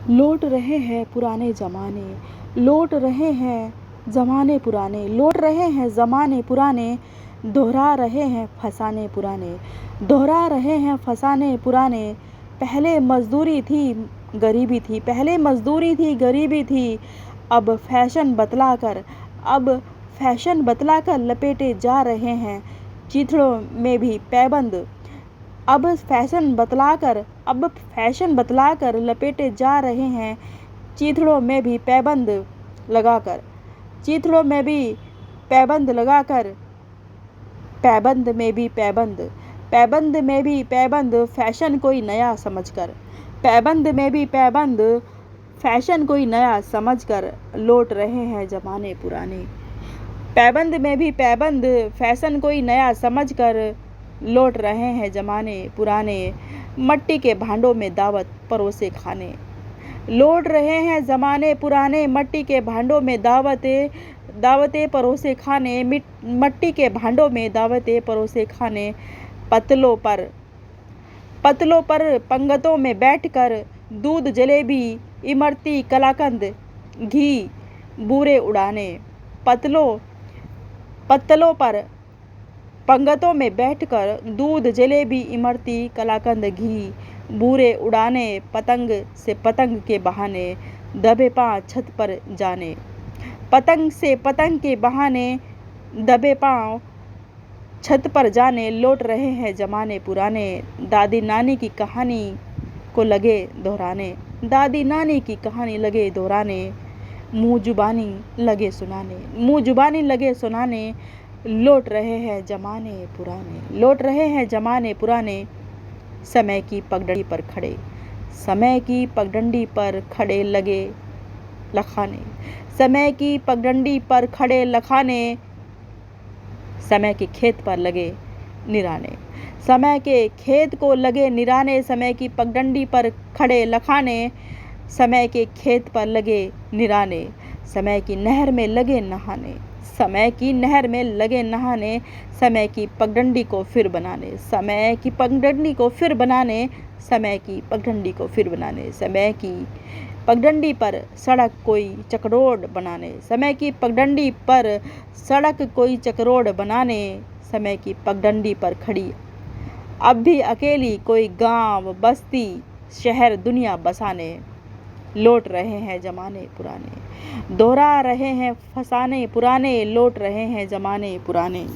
लौट रहे हैं पुराने ज़माने, लौट रहे हैं ज़माने पुराने, लौट रहे हैं ज़माने पुराने, दोहरा रहे हैं फसाने पुराने, दोहरा रहे हैं फसाने पुराने। पहले मज़दूरी थी गरीबी थी, पहले मज़दूरी थी गरीबी थी, अब फैशन बतलाकर लपेटे जा रहे हैं चीथड़ों में भी पैबंद। अब फैशन बतलाकर लपेटे जा रहे हैं चीथड़ों में भी पैबंद लगाकर, चीथड़ों में भी पैबंद लगाकर, पैबंद में भी पैबंद, पैबंद में भी पैबंद फैशन कोई नया समझकर, पैबंद में भी पैबंद फैशन कोई नया समझकर लौट रहे हैं ज़माने पुराने। पैबंद में भी पैबंद फैशन कोई नया समझकर लौट रहे हैं ज़माने पुराने। मट्टी के भांडों में दावत परोसे खाने, लौट रहे हैं ज़माने पुराने। मट्टी के भांडों में दावतें परोसे खाने, मट्टी के भांडों में दावतें परोसे खाने। पतलों पर पंगतों में बैठकर दूध जलेबी इमरती कलाकंद घी बूरे उड़ाने। पत्तलों पर पंगतों में बैठकर दूध जलेबी इमरती कलाकंद घी बूरे उड़ाने। पतंग से पतंग के बहाने दबे पाँव छत पर जाने, पतंग से पतंग के बहाने दबे पाँव छत पर जाने। लौट रहे हैं ज़माने पुराने, दादी नानी की कहानी को लगे दोहराने, दादी नानी की कहानी लगे दोहराने। मुँह जुबानी लगे सुनाने, लौट रहे हैं ज़माने पुराने, लौट रहे हैं ज़माने पुराने। समय की पगडंडी पर खड़े, समय की पगडंडी पर खड़े लगे लखाने, समय की पगडंडी पर खड़े लखाने। समय के खेत पर लगे निराने, समय के खेत को लगे निराने। समय की पगडंडी पर खड़े लखाने, समय के खेत पर लगे निराने। समय की नहर में लगे नहाने, समय की नहर में लगे नहाने। समय की पगडंडी को फिर बनाने, समय की पगडंडी को फिर बनाने, समय की पगडंडी को फिर बनाने। समय की पगडंडी पर सड़क कोई चकरोड बनाने, समय की पगडंडी पर सड़क कोई चकरोड बनाने। समय की पगडंडी पर खड़ी अब भी अकेली कोई गांव बस्ती शहर दुनिया बसाने। लौट रहे हैं ज़माने पुराने, दोहरा रहे हैं फसाने पुराने, लौट रहे हैं ज़माने पुराने।